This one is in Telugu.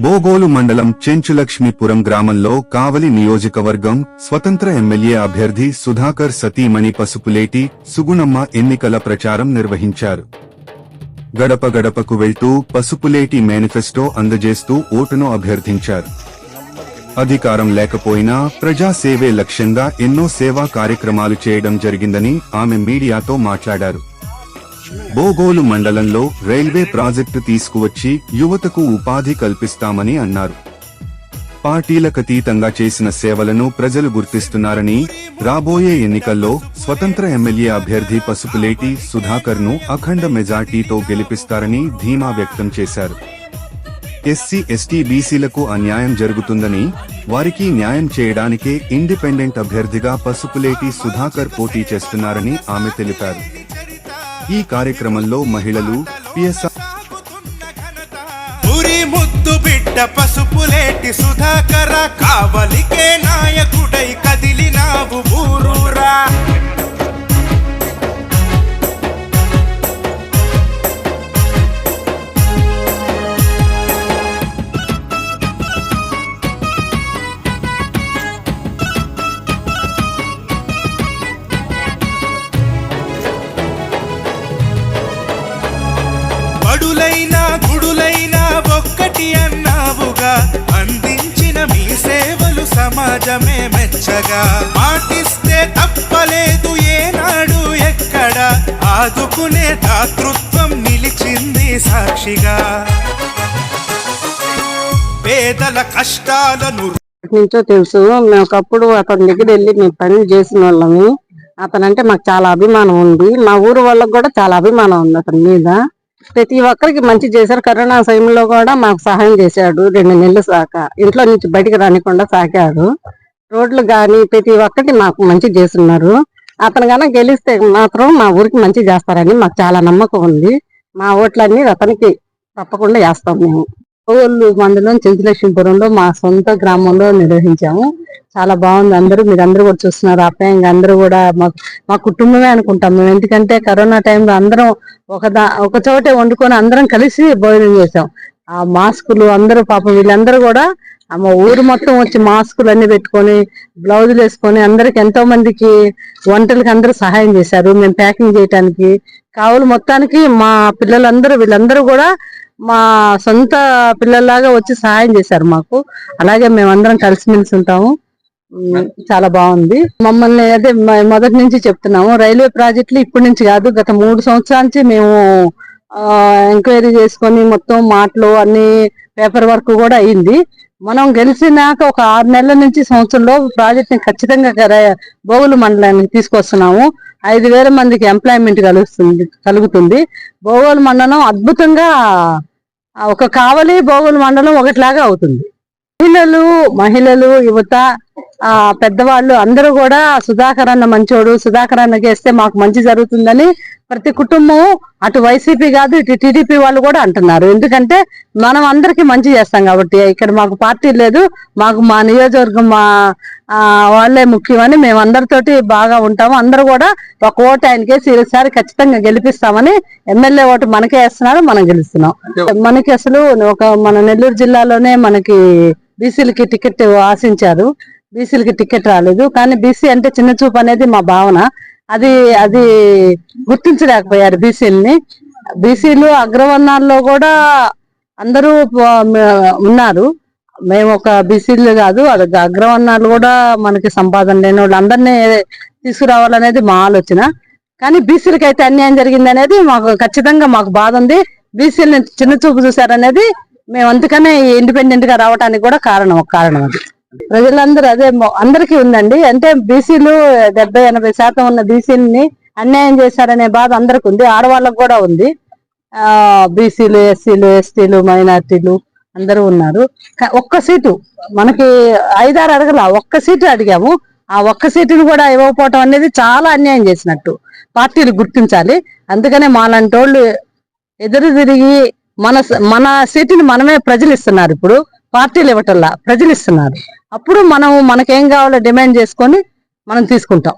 బోగోలు మండలం చెంచులక్ష్మీపురం గ్రామంలో కావలి నియోజకవర్గం స్వతంత్ర ఎమ్మెల్యే అభ్యర్థి సుధాకర్ సతీమణి పసుపులేటి సుగుణమ్మ ఎన్నికల ప్రచారం నిర్వహించారు. గడప గడపకు వెళ్తూ పసుపులేటి మేనిఫెస్టో అందజేస్తూ ఓటును అభ్యర్థించారు. అధికారం లేకపోయినా ప్రజాసేవే లక్ష్యంగా ఎన్నో సేవా కార్యక్రమాలు చేయడం జరిగిందని ఆమె మీడియాతో మాట్లాడారు. బోగోలు మండలంలో రైల్వే ప్రాజెక్టు తీసుకువచ్చి యువతకు ఉపాధి కల్పిస్తామని అన్నారు. పార్టీలకతీతంగా చేసిన సేవలను ప్రజలు గుర్తిస్తున్నారని, రాబోయే ఎన్నికల్లో స్వతంత్ర ఎమ్మెల్యే అభ్యర్థి పసుపులేటి సుధాకర్ ను అఖండ మెజార్టీతో గెలిపిస్తారని ధీమా వ్యక్తం చేశారు. ఎస్సీ ఎస్టీ బీసీలకు అన్యాయం జరుగుతుందని, వారికి న్యాయం చేయడానికే ఇండిపెండెంట్ అభ్యర్థిగా పసుపులేటి సుధాకర్ పోటీ చేస్తున్నారని ఆమె తెలిపారు. ఈ కార్యక్రమంలో మహిళలు, ముద్దు బిడ్డ పసుపులేటి సుధాకర కావలికే నాయకుడై కదిలినావు ఊరూరా. బడులైనా గుడులైనా ఒక్కటి అన్నావుగా, అందించిన మీ సేవలు సమాజమే మెచ్చగా. పాటిస్తే తప్పలేదు ఏనాడు ఎక్కడ, ఆదుకునే దాతృత్వం నిలిచింది సాక్షిగా. పేదల కష్టాలను నుంచో తెలుసు. మేము ఒకప్పుడు అతని దగ్గర వెళ్ళి మేము పనులు చేసిన వాళ్ళము. అతనంటే మాకు చాలా అభిమానం ఉంది. మా ఊరు వాళ్ళకి కూడా చాలా అభిమానం ఉంది అతని మీద. ప్రతి ఒక్కరికి మంచి చేశారు. కరోనా సమయంలో కూడా మాకు సహాయం చేశాడు. 2 నెలలు సాక ఇంట్లో నుంచి బయటకు రానికుండా సాకాడు. రోడ్లు గాని ప్రతి ఒక్కటి మాకు మంచి చేస్తున్నారు. అతను కనుక గెలిస్తే మాత్రం మా ఊరికి మంచి చేస్తారని మాకు చాలా నమ్మకం ఉంది. మా ఓట్లన్నీ అతనికి తప్పకుండా వేస్తాం. మేము బోగోలు మండలం చెంచులక్ష్మీపురంలో మా సొంత గ్రామంలో నిర్వహించాము. చాలా బాగుంది. మీరందరూ కూడా చూస్తున్నారు. అప్యాయంగా అందరూ కూడా మా కుటుంబమే అనుకుంటాం మేము. ఎందుకంటే కరోనా టైంలో అందరం ఒక చోటే వండుకొని అందరం కలిసి భోజనం చేసాం. ఆ మాస్కులు అందరూ పాపం వీళ్ళందరూ కూడా మా ఊరు మొత్తం వచ్చి మాస్కులు అన్ని పెట్టుకొని బ్లౌజులు వేసుకొని అందరికి ఎంతో మందికి వంటలకి అందరూ సహాయం చేశారు. మేము ప్యాకింగ్ చేయడానికి కావులు మొత్తానికి మా పిల్లలందరూ వీళ్ళందరూ కూడా మా సొంత పిల్లల్లాగా వచ్చి సహాయం చేశారు మాకు. అలాగే మేమందరం కలిసిమెలిసి ఉంటాము. చాలా బాగుంది. మమ్మల్ని అదే మొదటి నుంచి చెప్తున్నాము, రైల్వే ప్రాజెక్టులు ఇప్పటి నుంచి కాదు, గత 3 సంవత్సరాల నుంచి మేము ఎంక్వైరీ చేసుకొని మొత్తం మాటలు అన్ని పేపర్ వర్క్ కూడా అయింది. మనం గెలిచినాక ఒక 6 నెలల నుంచి సంవత్సరంలో ప్రాజెక్ట్ ని ఖచ్చితంగా బోగోలు మండలానికి తీసుకొస్తున్నాము. 5,000 మందికి ఎంప్లాయ్మెంట్ కలుగుతుంది. బోగోలు మండలం అద్భుతంగా ఒక కావలి బోగోలు మండలం ఒకటిలాగా అవుతుంది. మహిళలు యువత పెద్దవాళ్ళు అందరూ కూడా సుధాకర్ అన్న మంచోడు, సుధాకర్ అన్న చేస్తే మాకు మంచి జరుగుతుందని ప్రతి కుటుంబం అటు వైసీపీ కాదు ఇటు టీడీపీ వాళ్ళు కూడా అంటున్నారు. ఎందుకంటే మనం అందరికి మంచి చేస్తాం కాబట్టి. ఇక్కడ మాకు పార్టీ లేదు, మాకు మా నియోజకవర్గం వాళ్ళే ముఖ్యమని మేము అందరితోటి బాగా ఉంటాము. అందరూ కూడా ఒక ఓటు ఆయనకేసి ఈసారి ఖచ్చితంగా గెలిపిస్తామని, ఎమ్మెల్యే ఓటు మనకే వేస్తున్నారు, మనం గెలుస్తున్నాం. మనకి అసలు మన నెల్లూరు జిల్లాలోనే మనకి బీసీలకి టికెట్ ఆశించారు. బీసీలకి టికెట్ రాలేదు. కానీ బీసీ అంటే చిన్న చూపు అనేది మా భావన. అది గుర్తించలేకపోయారు బీసీలని. బీసీలు అగ్రవర్ణాల్లో కూడా అందరూ ఉన్నారు. మేము ఒక బీసీలు కాదు, అది అగ్రవర్ణాలు కూడా మనకి సంపాదన లేని వాళ్ళు అందరినీ తీసుకురావాలనేది మా ఆలోచన. కానీ బీసీలకి అయితే అన్యాయం జరిగింది అనేది మాకు ఖచ్చితంగా మాకు బాధ ఉంది. బీసీలని చిన్న చూపు చూసారనేది మేము అందుకనే ఇండిపెండెంట్ గా రావడానికి కూడా కారణం అది. ప్రజలందరూ అదే అందరికీ ఉందండి. అంటే బీసీలు 70-80% ఉన్న బీసీలని అన్యాయం చేశారనే బాధ అందరికి ఉంది. ఆడవాళ్ళకు కూడా ఉంది. బీసీలు, ఎస్సీలు, ఎస్టీలు, మైనార్టీలు అందరూ ఉన్నారు. ఒక్క సీటు మనకి 5-6 అడగల, ఒక్క సీటు అడిగాము. ఆ ఒక్క సీటును కూడా ఇవ్వకపోవటం అనేది చాలా అన్యాయం చేసినట్టు పార్టీలు గుర్తించాలి. అందుకనే మాలాంటి వాళ్ళు ఎదురు తిరిగి మన సీటుని మనమే ప్రజలు ఇస్తున్నారు. ఇప్పుడు పార్టీలు ఇవ్వటల్లా ప్రజలు ఇస్తున్నారు. అప్పుడు మనకేం కావాలో డిమాండ్ చేసుకొని మనం తీసుకుంటాం.